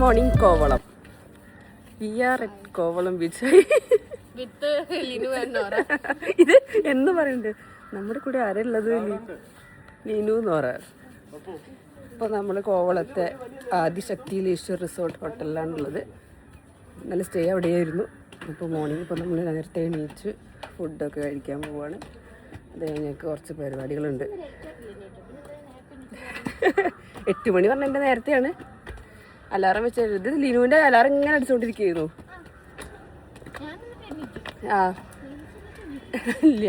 Morning Kovalam. We are at Kovalam beach. ഇത് എന്ന് പറയുന്നുണ്ട് നമ്മുടെ കൂടെ ആരുള്ളത്? ലീനു എന്ന് പറയാം. ഇപ്പോൾ നമ്മൾ കോവളത്തെ ആദിശക്തി ലീഷർ റിസോർട്ട് ഹോട്ടലിലാണുള്ളത്. നല്ല സ്റ്റേ അവിടെയായിരുന്നു. അപ്പോൾ മോർണിംഗ് ഇപ്പോൾ നമ്മൾ നേരത്തെ എണീച്ച് ഫുഡൊക്കെ കഴിക്കാൻ പോവുകയാണ്. അത് ഞങ്ങൾക്ക് കുറച്ച് പരിപാടികളുണ്ട്. 8 മണി പറഞ്ഞാൽ എൻ്റെ നേരത്തെയാണ് അലാറം വെച്ചത്. ഇത് ലിനുവിൻ്റെ അലാറം ഇങ്ങനെ അടിച്ചുകൊണ്ടിരിക്കുകയായിരുന്നു. ആ ഇല്ല,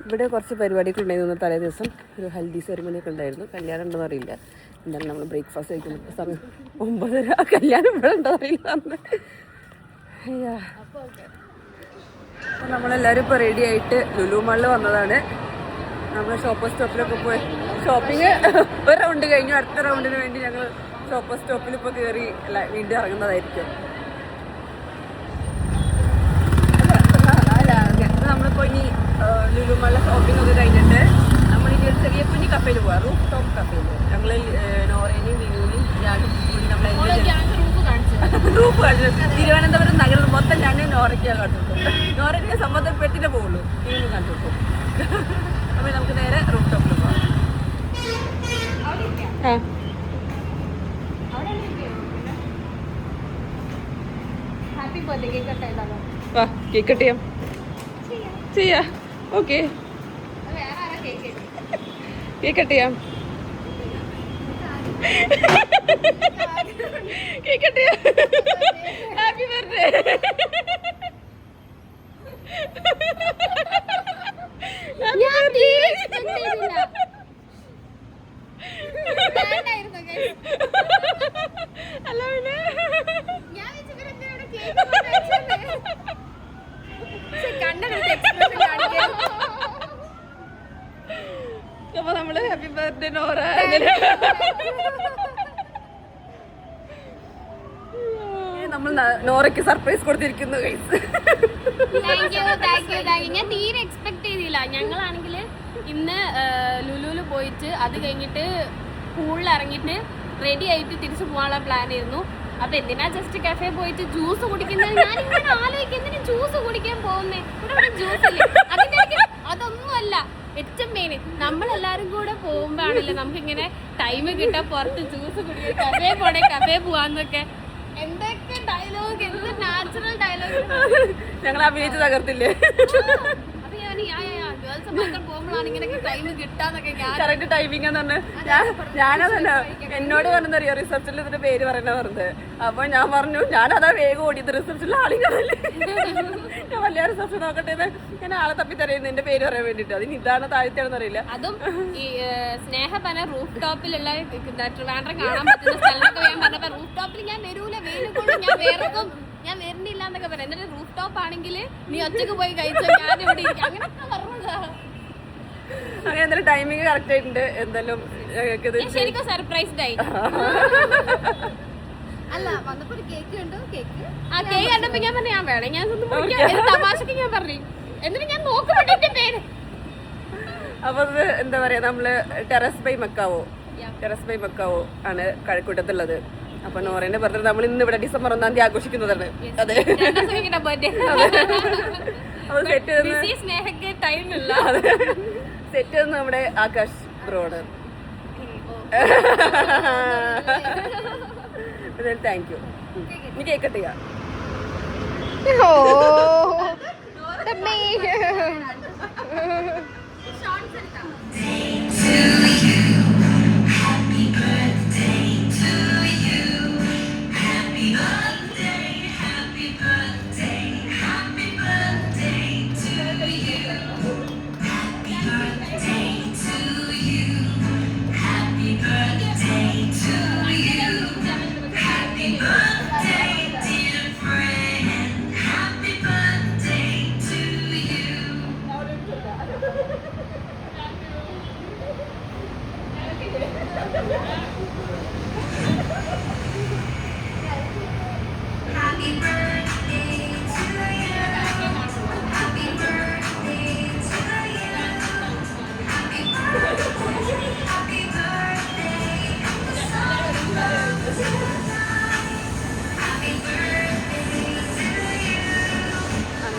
ഇവിടെ കുറച്ച് പരിപാടിയൊക്കെ ഉണ്ടായിരുന്നു. തലേ ദിവസം ഒരു ഹൽദി സെറിമണി ഒക്കെ ഉണ്ടായിരുന്നു. കല്യാണം ഉണ്ടെന്ന് അറിയില്ല. എന്തായാലും നമ്മൾ ബ്രേക്ക്ഫാസ്റ്റ് കഴിക്കുന്നത് സമയം 9:30. കല്യാണം ഇവിടെ ഉണ്ടോ അറിയില്ല. അയ്യാ, അപ്പോൾ നമ്മളെല്ലാവരും ഇപ്പോൾ റെഡി ആയിട്ട് ലുലു മാളിൽ വന്നതാണ്. നമ്മൾ സ്റ്റോപ്പിലൊക്കെ പോയി ഷോപ്പിംഗ് ഒരു റൗണ്ട് കഴിഞ്ഞു. അടുത്ത റൗണ്ടിന് വേണ്ടി ഞങ്ങൾ സ്റ്റോപ്പിൽ ഇപ്പോൾ കയറി വീണ്ടും ഇറങ്ങുന്നതായിരിക്കും. നമ്മളിപ്പോൾ ഇനി ലുലു മാളിലെ ഷോപ്പിംഗ് ഒക്കെ കഴിഞ്ഞിട്ട് നമ്മളിനി ഒരു ചെറിയ കുഞ്ഞി കഫേയിൽ പോവാം. റൂഫ് ടോപ്പ് കഫേയിൽ ഞങ്ങൾ നോറേനെയും ലിനുവിനെയും ഞാനും കൂടി നമ്മൾ റൂഫ് കാണിച്ചു. തിരുവനന്തപുരം നഗരം മൊത്തം ഞാൻ നോറയ്ക്കാണ് കാണിച്ചിട്ടുണ്ട്. നോറയ്ക്ക് സമ്മതപ്പെട്ടിട്ടേ പോകുള്ളൂ. ലിനു കാണിച്ചിട്ടു. അപ്പോൾ നമുക്ക് നേരെ റൂഫ് ടോപ്പിൽ പോകാം. കേക്ക് കട്ട് ചെയ്യാം. ഓക്കെ, കേക്ക് കട്ട് ചെയ്യാം. കേക്ക് കട്ട് ചെയ്യാം. Happy birthday. അപ്പൊ നമ്മള് ഹാപ്പി ബർത്ത്ഡേ നോറ. നമ്മൾ നോറയ്ക്ക് സർപ്രൈസ് കൊടുത്തിരിക്കുന്നു. ഞാൻ തീരെ എക്സ്പെക്ട് ചെയ്തില്ല. ഞങ്ങളാണെങ്കിൽ ഇന്ന് ലുലുവിൽ പോയിട്ട് അത് കഴിഞ്ഞിട്ട് പൂളിൽ ഇറങ്ങിയിട്ട് റെഡി ആയിട്ട് തിരിച്ചു പോകാനുള്ള പ്ലാൻ ആയിരുന്നു. അപ്പൊ എന്തിനാ ജസ്റ്റ് കഫേ പോയിട്ട് ജ്യൂസ് കുടിക്കുന്നത്? ഞാൻ ഇങ്ങനെ ആലോചിക്കും, എന്തിനാ ജ്യൂസ് കുടിക്കാൻ പോകുന്നേ? ഇവിടെ ജ്യൂസ് ഇല്ല. അതൊന്നുമല്ല ഏറ്റവും മെയിൻ. നമ്മളെല്ലാരും കൂടെ പോകുമ്പോഴാണല്ലോ നമുക്കിങ്ങനെ ടൈം കിട്ടാൻ പുറത്ത് ജ്യൂസ് കുടിക്കാൻ, കഫേ പോവാന്നൊക്കെ. എന്തൊക്കെ ഡയലോഗ്, എന്ത് നാച്ചുറൽ ഡയലോഗ് ഞങ്ങൾ അഭിനയിച്ച് തകർത്തില്ലേ? കറക്റ്റ് ടൈമിംഗ് എന്ന് പറഞ്ഞ് ഞാനതല്ല എന്നോട് പറഞ്ഞറിയോ റിസപ്ഷനിൽ ഇതിന്റെ പേര് പറയുന്ന പറഞ്ഞത്. അപ്പൊ ഞാൻ പറഞ്ഞു ഞാനതാ വേഗം ഓടിയത്. റിസപ്ഷനിൽ ആളികളല്ലേ, ഞാൻ വലിയ റിസപ്ഷൻ നോക്കട്ടെ. ഞാൻ ആളെ തപ്പി തരയുന്നു എന്റെ പേര് പറയാൻ വേണ്ടിട്ട്. അതിന് ഇതാണ് താഴ്ത്തിയാണെന്ന് അറിയില്ല. അതും ഈ സ്നേഹപന റൂഫ് ടോപ്പിലുള്ള ട്രിവാൻഡ്രം കാണാൻ പറ്റുന്ന സ്ഥലത്തൊക്കെ ഞാൻ പറഞ്ഞപ്പോ റൂഫ് ടോപ്പിൽ ഞാൻ വരൂല, വെയിലുകൊണ്ട് ഞാൻ വരുന്നില്ല എന്നൊക്കെ പറയാം. എന്നിട്ട് റൂഫ് ടോപ്പ് ആണെങ്കിൽ നീ ഒറ്റക്ക് പോയി കഴിച്ചോ, ഞാനിവിടെ ഇരിക്കും, അങ്ങനെയൊക്കെ പറഞ്ഞതാ. അങ്ങനെ എന്തായാലും ടൈമിങ് കറക്റ്റ് ആയിട്ടുണ്ട്. എന്തായാലും ശരിക്കും സർപ്രൈസ്ഡ് ആയി. അല്ല വന്നപ്പോ കേക്ക് കണ്ടു. കേക്ക് കണ്ടപ്പോ ഞാൻ പറഞ്ഞു ഞാൻ വേണം, ഞാൻ തമാശക്ക് ഞാൻ പറഞ്ഞു. എന്നിട്ട് ഞാൻ നോക്കുമ്പോഴേ പേര്. അപ്പൊ എന്താ പറയാ, നമ്മള് ടെറസ് ബൈ മക്കാവോ ആണ് കഴക്കൂട്ടത്തുള്ളത്. അപ്പൊ നോറേന്റെ ബർത്ത്ഡേ നമ്മൾ ഇന്ന് ഇവിടെ December 1 ആഘോഷിക്കുന്നതാണ്. അതെ, സെറ്റ് നമ്മുടെ ആകാശ് ബ്രോണ്. Thank you. നീ കേക്ക് കട്ട് ചെയ്യാം.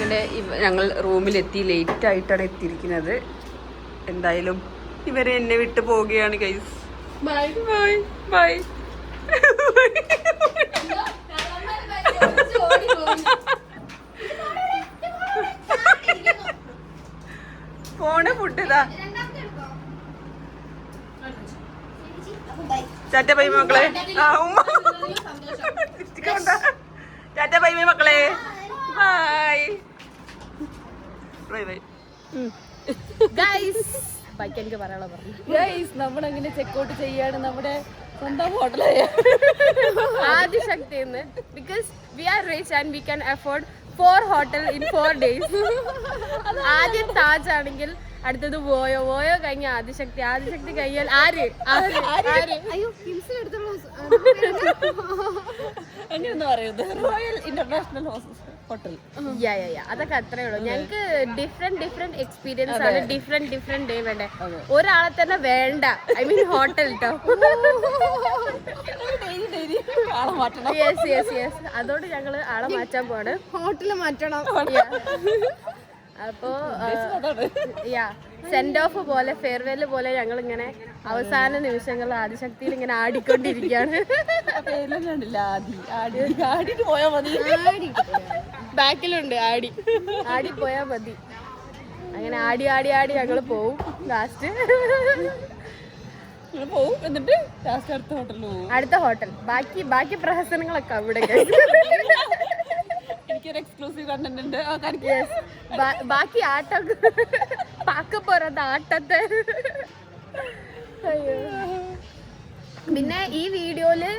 അങ്ങനെ ഞങ്ങൾ റൂമിലെത്തി, ലേറ്റ് ആയിട്ടാണ് എത്തിയിരിക്കുന്നത്. എന്തായാലും ഇവരെ എന്നെ വിട്ട് പോവുകയാണ് ഗൈസ്. Bye bye bye. പോണ ഫുഡ് ഇതാ. ടാറ്റ ബൈ മക്കളെ. ആ ഉമ്മ ടാറ്റ ബൈ ബൈ മക്കളെ. Bye bye bye. എനിക്ക് പറയാനുള്ള പറഞ്ഞു ഗൈസ്, നമ്മളങ്ങനെ ചെക്കൗട്ട് ചെയ്യാണ് നമ്മുടെ സ്വന്തം ഹോട്ടലായ Adishakti. Because we are rich and we can afford 4 hotel in 4 days. ആദ്യം താജ് ആണെങ്കിൽ അടുത്തത് വോയോ കഴിഞ്ഞ ആദിശക്തി കഴിഞ്ഞാൽ ആര് അയ്യോ ഹിംസിലെടുത്തുള്ള എങ്ങനെയൊന്നും പറയുന്നത് റോയൽ ഇന്റർനാഷണൽ ഹോട്ടൽ. അതൊക്കെ അത്രേ ഉള്ളൂ. ഞങ്ങക്ക് ഡിഫറെന്റ് എക്സ്പീരിയൻസ് ആണ്. ഡിഫറെന്റ് ഡേ വേണ്ടേ. ഒരാളെ തന്നെ വേണ്ട. ഐ മീൻ ഹോട്ടൽ ട്ടോ. അതോട് ഞങ്ങള് ആളെ മാറ്റാൻ പോണ്. ഹോട്ടല് മാറ്റണം. അപ്പോ സെൻഡ് ഓഫ് പോലെ ഫെയർവെല് പോലെ ഞങ്ങൾ ഇങ്ങനെ അവസാന നിമിഷങ്ങൾ ആദിശക്തിയിൽ ഇങ്ങനെ ആടിക്കൊണ്ടിരിക്കുകയാണ്. പോയാ മതി. ബാക്കിലുണ്ട് ആടി പോയാ മതി. അങ്ങനെ ആടി ഞങ്ങൾ പോവും. ലാസ്റ്റ് പോവും. എന്നിട്ട് ലാസ്റ്റ് അടുത്ത ഹോട്ടലിൽ പോവും. അടുത്ത ഹോട്ടൽ. ബാക്കി പ്രഹസനങ്ങളൊക്കെ അവിടെ. എനിക്കൊരു എക്സ്ക്ലൂസീവ് കണ്ടന്റ് ഉണ്ട്. ബാക്കി ആട്ടം പാക്ക പോறது ആട്ടത്തെ. പിന്നെ ഈ വീഡിയോയില്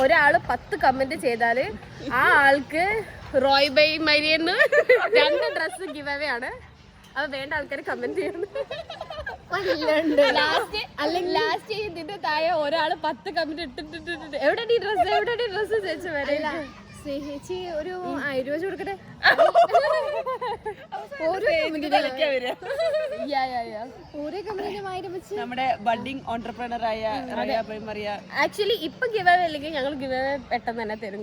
ഒരാള് 10 കമന്റ് ചെയ്താല് ആ ആൾക്ക് റോയ് ബൈ മരിയെന്ന് 2 ഡ്രസ് ഗിവ് അവേ ആണ്. അത് വേണ്ട ആൾക്കാർ കമന്റ് ചെയ്യുന്നു. ലാസ്റ്റ് ഇതിന്റെ താഴെ ഒരാള് 10 കമന്റ് ഇട്ടിട്ട് എവിടെ ഡ്രസ് ചേച്ചി വരെ സ്നേഹിച്ച് ഒരു 1000 രൂപ കൊടുക്കട്ടെ. ഓരോ കമ്പനിയിലും 1000 വെച്ച് നമ്മുടെ ബഡ്ഡിംഗ് ഓൺട്രപ്രണർ ആയ റയ ബൈ മറിയ. ആക്ച്വലി ഇപ്പൊ ഗിവ് അവേ അല്ലെങ്കിൽ ഞങ്ങൾ ഗിവ് അവേ പെട്ടെന്ന് തന്നെ തരും.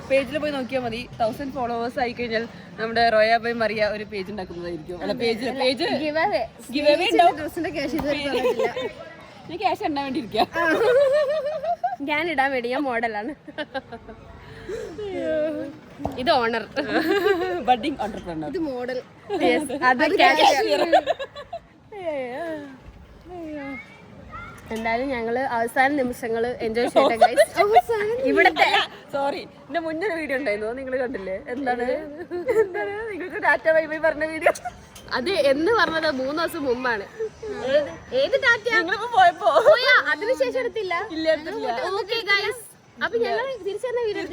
പേജിൽ പോയി നോക്കിയാൽ മതി. 1000 ഫോളോവേഴ്സ് ആയി കഴിഞ്ഞാൽ നമ്മുടെ റോയ ബൈ മറിയ ഒരു പേജ് ഉണ്ടാക്കുന്നതായിരിക്കും. അല്ല പേജ് ഗിവ് അവേ ഡ്രസ്സിന്റെ ക്യാഷ് ഇതുവരെ പറഞ്ഞിട്ടില്ല. ഞാൻ ക്യാഷ് എണ്ണാൻ വേണ്ടി ഇരിക്കാം. ഞാൻ ഇടാൻ വേണ്ടി. ഞാൻ മോഡലാണ്. ഇത് ഓണർ. Budding entrepreneur. ഇത് മോഡൽ. എന്തായാലും ഞങ്ങള് അവസാന നിമിഷങ്ങള് എൻജോയ് ചെയ്യട്ടെ ഗൈസ്. ഇവിടത്തെ സോറി, എന്റെ മുന്നേ വീഡിയോ ഉണ്ടായിരുന്നു, നിങ്ങൾ കണ്ടില്ലേ? എന്താണ് നിങ്ങൾക്ക് ടാറ്റ ബൈ ബൈ പറഞ്ഞ വീഡിയോ? അത് എന്ന് പറഞ്ഞത് 3 ദിവസം മുമ്പാണ്. ഏത് ടാറ്റ പോയപ്പോ അതിനുശേഷം എടുത്തില്ല. ഓക്കെ ഗൈസ്, അപ്പൊ ഞങ്ങൾ തിരിച്ചെന്ന വീഡിയോ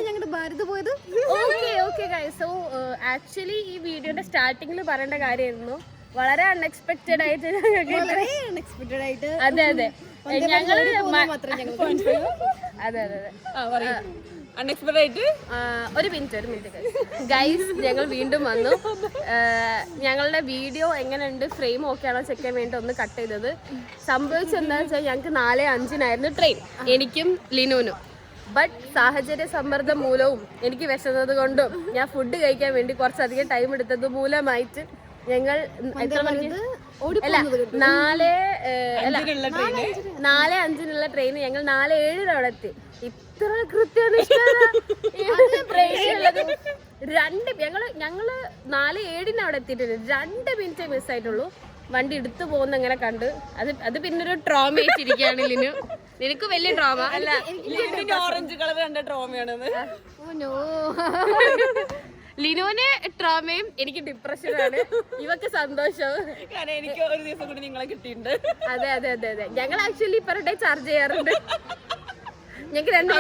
ഞങ്ങളുടെ ഭാരത് പോയത്. ഓക്കെ ഗൈസ്, സോ ആക്ച്വലി ഈ വീഡിയോയുടെ സ്റ്റാർട്ടിങ്ങിൽ പറയേണ്ട കാര്യമായിരുന്നു. വളരെ അൺഎക്സ്പെക്റ്റഡ് ആയിട്ട്. അതെ ഞങ്ങള് അൺഎക്സ്പെക്റ്റഡ് ആയിട്ട് ഒരു മിനിറ്റ് ഗൈസ്, ഞങ്ങൾ വീണ്ടും വന്നു. ഞങ്ങളുടെ വീഡിയോ എങ്ങനെയുണ്ട്, ഫ്രെയിം ഓക്കെ ആണോ ചെക്ക് ചെയ്യാൻ വേണ്ടി ഒന്ന് കട്ട് ചെയ്തത്. സംഭവിച്ചെന്താണെന്ന് വെച്ചാൽ ഞങ്ങൾക്ക് 4:05 ട്രെയിൻ, എനിക്കും ലിനുവിനും. ബട്ട് സാഹചര്യ സമ്മർദ്ദം മൂലവും എനിക്ക് വിശന്നത് കൊണ്ടും ഞാൻ ഫുഡ് കഴിക്കാൻ വേണ്ടി കുറച്ചധികം ടൈം എടുത്തത് മൂലമായിട്ട് ഞങ്ങൾ എത്ര മണിക്ക് അല്ല 4:05 ട്രെയിൻ ഞങ്ങൾ 4:07 അവിടെ എത്തി. ഇത്ര കൃത്യനിഷ്ഠ ഞങ്ങള് 4:07 അവിടെ എത്തിയിട്ടുണ്ട്. 2 മിനിറ്റ് മിസ്സായിട്ടുള്ളൂ. വണ്ടി എടുത്തു പോകുന്ന അങ്ങനെ കണ്ട് അത് പിന്നെ ഒരു ട്രോമ ആയിട്ടിരിക്കുകയാണ്. ലിനു, നിനക്ക് വലിയ ട്രോമ അല്ല, ഓറഞ്ച് കളർ കണ്ട ട്രോമയാണെന്ന്. ലിനുവിന് ട്രോമയും എനിക്ക് ഡിപ്രഷനാണ്. ഇവക്ക് സന്തോഷവും. കാരണം എനിക്ക് ഒരു ദിവസം കൂടി നിങ്ങളെ കിട്ടിയിട്ടുണ്ട്. അതെ ഞങ്ങൾ ആക്ച്വലി പെർ ഡേ ചാർജ് ചെയ്യാറുണ്ട്. ഞങ്ങൾക്ക് 2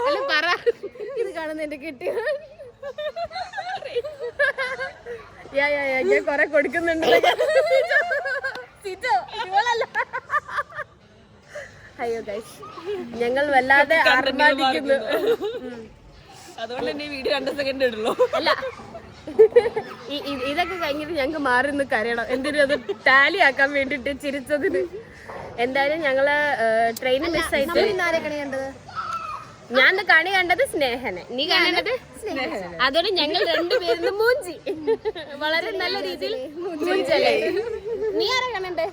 അല്ല പറ, ഇത് കാണുന്ന എന്റെ കിട്ടിയ ഞാൻ കൊറേ കൊടുക്കുന്നുണ്ട്. അയ്യോ ഗൈസ്, ഞങ്ങൾ വല്ലാതെ ആർമാദിക്കുന്നു. അതുകൊണ്ട് തന്നെ വീഡിയോ 2 സെക്കൻഡ് ഇടുള്ളൂ. അല്ല, ഇതൊക്കെ കഴിഞ്ഞിട്ട് ഞങ്ങൾക്ക് മാറി നിന്ന് കരയണം. എന്തിനും അത് ടാലി ആക്കാൻ വേണ്ടിട്ട് ചിരിച്ചതിന്. എന്തായാലും ഞങ്ങള് ട്രെയിൻ മിസ്സായിട്ട് ഇന്നാരെ കണി കണ്ടത്? ഞാൻ കണി കണ്ടത് സ്നേഹനെ, നീ കണ്ടത് അതോടെ ഞങ്ങൾ രണ്ടുപേരും മൂഞ്ചി വളരെ നല്ല രീതിയിൽ മൂഞ്ചല്ലേ. നീ ആരാ കണ്ടേ?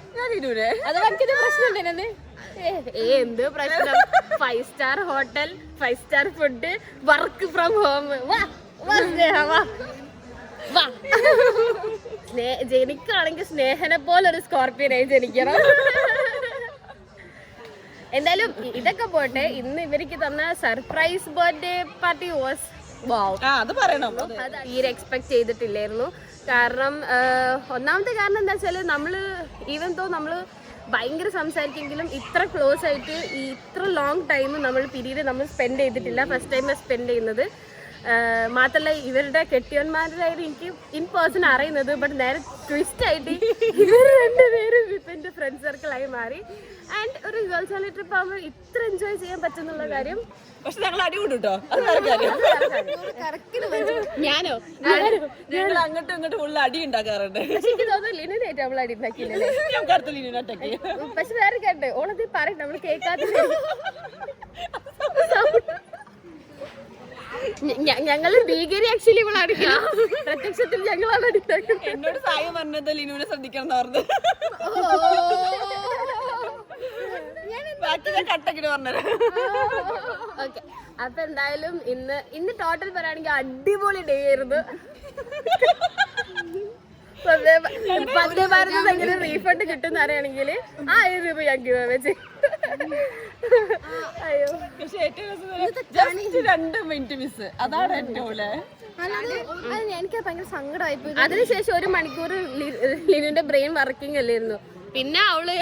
അത് ഭയങ്കര പ്രശ്നം. എന്ത് പ്രശ്നം? 5 star hotel, 5 star food, work from home. ജനിക്കാണെങ്കിൽ സ്നേഹനെ പോലെ ഒരു സ്കോർപ്പിയനായി ജനിക്കണം. എന്തായാലും ഇതൊക്കെ പോട്ടെ, ഇന്ന് ഇവർക്ക് തന്ന സർപ്രൈസ് ബർത്ത്ഡേ പാർട്ടി വാസ് അത് പറയണം. അത് തീരെ എക്സ്പെക്ട് ചെയ്തിട്ടില്ലായിരുന്നു. കാരണം ഒന്നാമത്തെ കാരണം എന്താ വെച്ചാൽ നമ്മള് ഈവൻ തോ നമ്മള് ഭയങ്കര സംസാരിക്കെങ്കിലും ഇത്ര ക്ലോസ് ആയിട്ട് ഈ ഇത്ര ലോങ് ടൈം നമ്മൾ പീരീഡ് നമ്മൾ സ്പെൻഡ് ചെയ്തിട്ടില്ല. ഫസ്റ്റ് ടൈം സ്പെൻഡ് ചെയ്യുന്നത്. മാത്രമല്ല ഇവരുടെ കെട്ടിയന്മാരായിട്ട് എനിക്ക് ഇൻ പേഴ്സൺ അറിയുന്നത്. ബട്ട് നേരെ ട്വിസ്റ്റ് ആയിട്ട് ഇവർ രണ്ടുപേരും ഇപ്പം എൻ്റെ ഫ്രണ്ട് സർക്കിളായി മാറി. ആൻഡ് ഒരു ഗേൾസ് ഹോളി ട്രിപ്പ് ആകുമ്പോൾ ഇത്ര എൻജോയ് ചെയ്യാൻ പറ്റുന്നുള്ള കാര്യം. പക്ഷെ ഞങ്ങൾ അടി കൂട്ടോ. ഞാനോ ഞങ്ങൾ അങ്ങോട്ടും ഇങ്ങോട്ടും ഉള്ള അടി ഉണ്ടാക്കാറുണ്ട്. പക്ഷെ എനിക്ക് തോന്നുന്നു ലിനുനായിട്ട് നമ്മൾ അടി ഉണ്ടാക്കിയില്ലേ. പക്ഷെ വേറെ കേട്ടെ ഓളത് പറയട്ടെ, നമ്മൾ കേൾക്കാത്ത ഞങ്ങള് ഭീകരി ആക്ച്വലി ഇവിടെ അടിക്കണം. പ്രത്യക്ഷത്തിൽ ഞങ്ങളാണ് അടിക്കുന്നത്. എന്നോട് സായി പറഞ്ഞത് ലിനുവിനെ ശ്രദ്ധിക്കണം എന്ന് പറഞ്ഞു. കട്ടക്കിട്ട് പറഞ്ഞത്. ഓക്കെ, അപ്പൊ എന്തായാലും ഇന്ന് ടോട്ടൽ പറയുകയാണെങ്കിൽ അടിപൊളി ഡേ ആയിരുന്നു. വന്ദേ ഭാരത് എങ്ങനെ റീഫണ്ട് കിട്ടുന്ന അറിയാണെങ്കിൽ 1000 രൂപ ഞാൻ ഗിവ് അവേ ചെയ്യും. അയ്യോ, പക്ഷെ ഏറ്റവും 2 മിനിറ്റ് മിസ്, അതാണ് ഏറ്റവും. എനിക്ക് ഭയങ്കര സങ്കടമായി പോയി. അതിനുശേഷം 1 മണിക്കൂർ ലിനുവിന്റെ ബ്രെയിൻ വർക്കിംഗ് അല്ലായിരുന്നു. പിന്നെ അവള്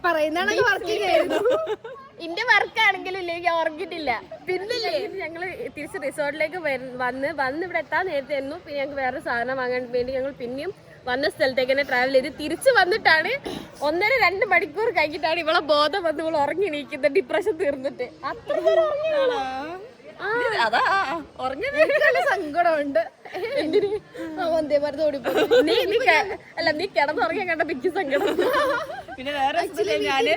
പറയുന്നതാണെങ്കിൽ വർക്കിംഗ് ആയിരുന്നു. ഇന്റെ വർക്കാണെങ്കിലും ഇല്ലെങ്കിൽ ഉറങ്ങിയിട്ടില്ല. പിന്നില്ലേ ഞങ്ങള് തിരിച്ച് റിസോർട്ടിലേക്ക് വന്ന് ഇവിടെ എത്താൻ നേരത്തായിരുന്നു. പിന്നെ ഞങ്ങൾക്ക് വേറെ സാധനം വാങ്ങാൻ വേണ്ടി ഞങ്ങൾ പിന്നെയും വന്ന സ്ഥലത്തേക്ക് തന്നെ ട്രാവൽ ചെയ്ത് തിരിച്ചു വന്നിട്ടാണ് 1.5-2 മണിക്കൂർ കഴിഞ്ഞിട്ടാണ് ഇവളെ ബോധം വന്ന് ഇവൾ ഉറങ്ങി നീക്കുന്നത്. ഡിപ്രഷൻ തീർന്നിട്ട് അത്ര സങ്കടമുണ്ട്. വന്ദേ ഭാരത് ഓടിപ്പോയി. നീ കിടന്നുറങ്ങിയാ കണ്ട മിക്ക സങ്കടം. പിന്നെ വേറെ ഞാന്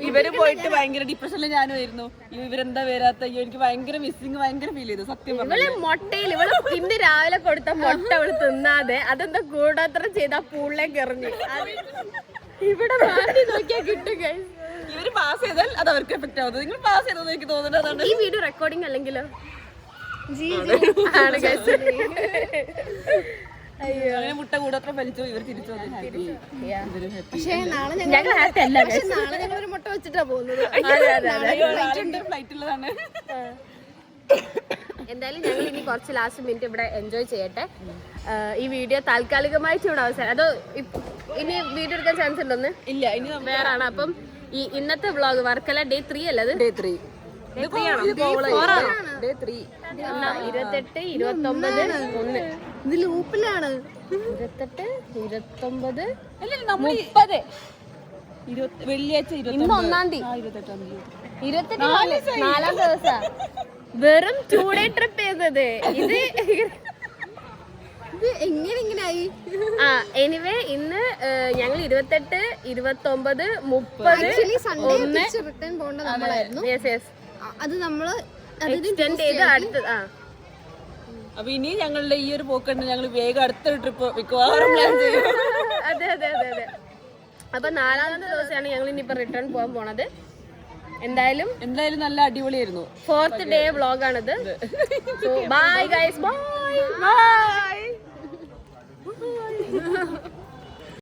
ഇവര് പോയിട്ട് ഭയങ്കര ഡിപ്രഷനിൽ ഞാനുമായിരുന്നു. ഇവരെന്താ വരാത്ത, എനിക്ക് ഭയങ്കര മിസ്സിങ് ഭയങ്കര ഫീൽ ചെയ്തു സത്യം. ഇവള് മുട്ടയിൽ ഇന്ന് രാവിലെ കൊടുത്ത മുട്ട അവള് തിന്നാതെ അതെന്താ കൂടാത്രം ചെയ്ത പൂളിലേക്ക് എറിഞ്ഞു. ഇവിടെ മാറ്റി നോക്കിയാ കിട്ടും. ഇവര് പാസ് ചെയ്താൽ അത് അവർക്ക് എഫക്ട് ആവുന്നത്. നിങ്ങൾ പാസ് ചെയ്തെന്ന് എനിക്ക് തോന്നുന്നത്. ഈ വീഡിയോ റെക്കോർഡിംഗ് അല്ലെങ്കിലോ അങ്ങനെ മുട്ട കൂടത്ര വലിച്ചു ഇവർ തിരിച്ചു പക്ഷേ നാളെ ഞങ്ങൾ ഒരു മുട്ട വെച്ചിട്ടാ പോകുന്നത്. ഫ്ലൈറ്റുള്ളതാണ്. എന്തായാലും ഞങ്ങൾ ഇനി കുറച്ച് ലാസ്റ്റ് മിനിറ്റ് ഇവിടെ എൻജോയ് ചെയ്യട്ടെ. ഈ വീഡിയോ താൽക്കാലികമായിട്ട് ഇവിടെ അവസാനം. അതോ ഇനി വീഡിയോ എടുക്കാൻ ചാൻസ് ഉണ്ടോന്ന്? ഇല്ല, ഇനി വേറെ ആണ്. അപ്പം ഈ ഇന്നത്തെ വ്ളോഗ് വർക്കല ഡേ 3 അല്ലത്? ഡേ 3 ഡേ 3 ആണോ? ഡേ 3 28, 29, 1 ഇത് ലൂപ്പിലാണ്. 28, 29, 30 വെള്ളിയാഴ്ച ഇന്ന് 1-ാം തീയതി 28 4-ാം ദിവസം. വെറും 2 ഡേ ട്രിപ്പ് ചെയ്തത് ഇത്. എങ്ങനെയായി? എനിവേ ഇന്ന് ഞങ്ങൾ 28, 29, 30 സൺഡേ റിട്ടേൺ പോകേണ്ട നമ്മളായിരുന്നു. അത് നമ്മള് എക്സ്റ്റെൻഡ് ചെയ്ത് അടുത്തത്. അപ്പൊ ഇനി ഞങ്ങളുടെ ഈ ഒരു പോക്കുണ്ട്, ഞങ്ങൾ വേഗം അടുത്തൊരു ട്രിപ്പ് മിക്കവാറും പ്ലാൻ ചെയ്യും. അതെ അതെ അതെ അതെ. അപ്പൊ 4-ാമത്തെ ദിവസമാണ് ഞങ്ങൾ ഇനിയിപ്പോ റിട്ടേൺ പോകാൻ പോണത്. എന്തായാലും നല്ല അടിപൊളിയായിരുന്നു. 4th ഡേ വ്ളോഗാണിത്. Bye guys, by.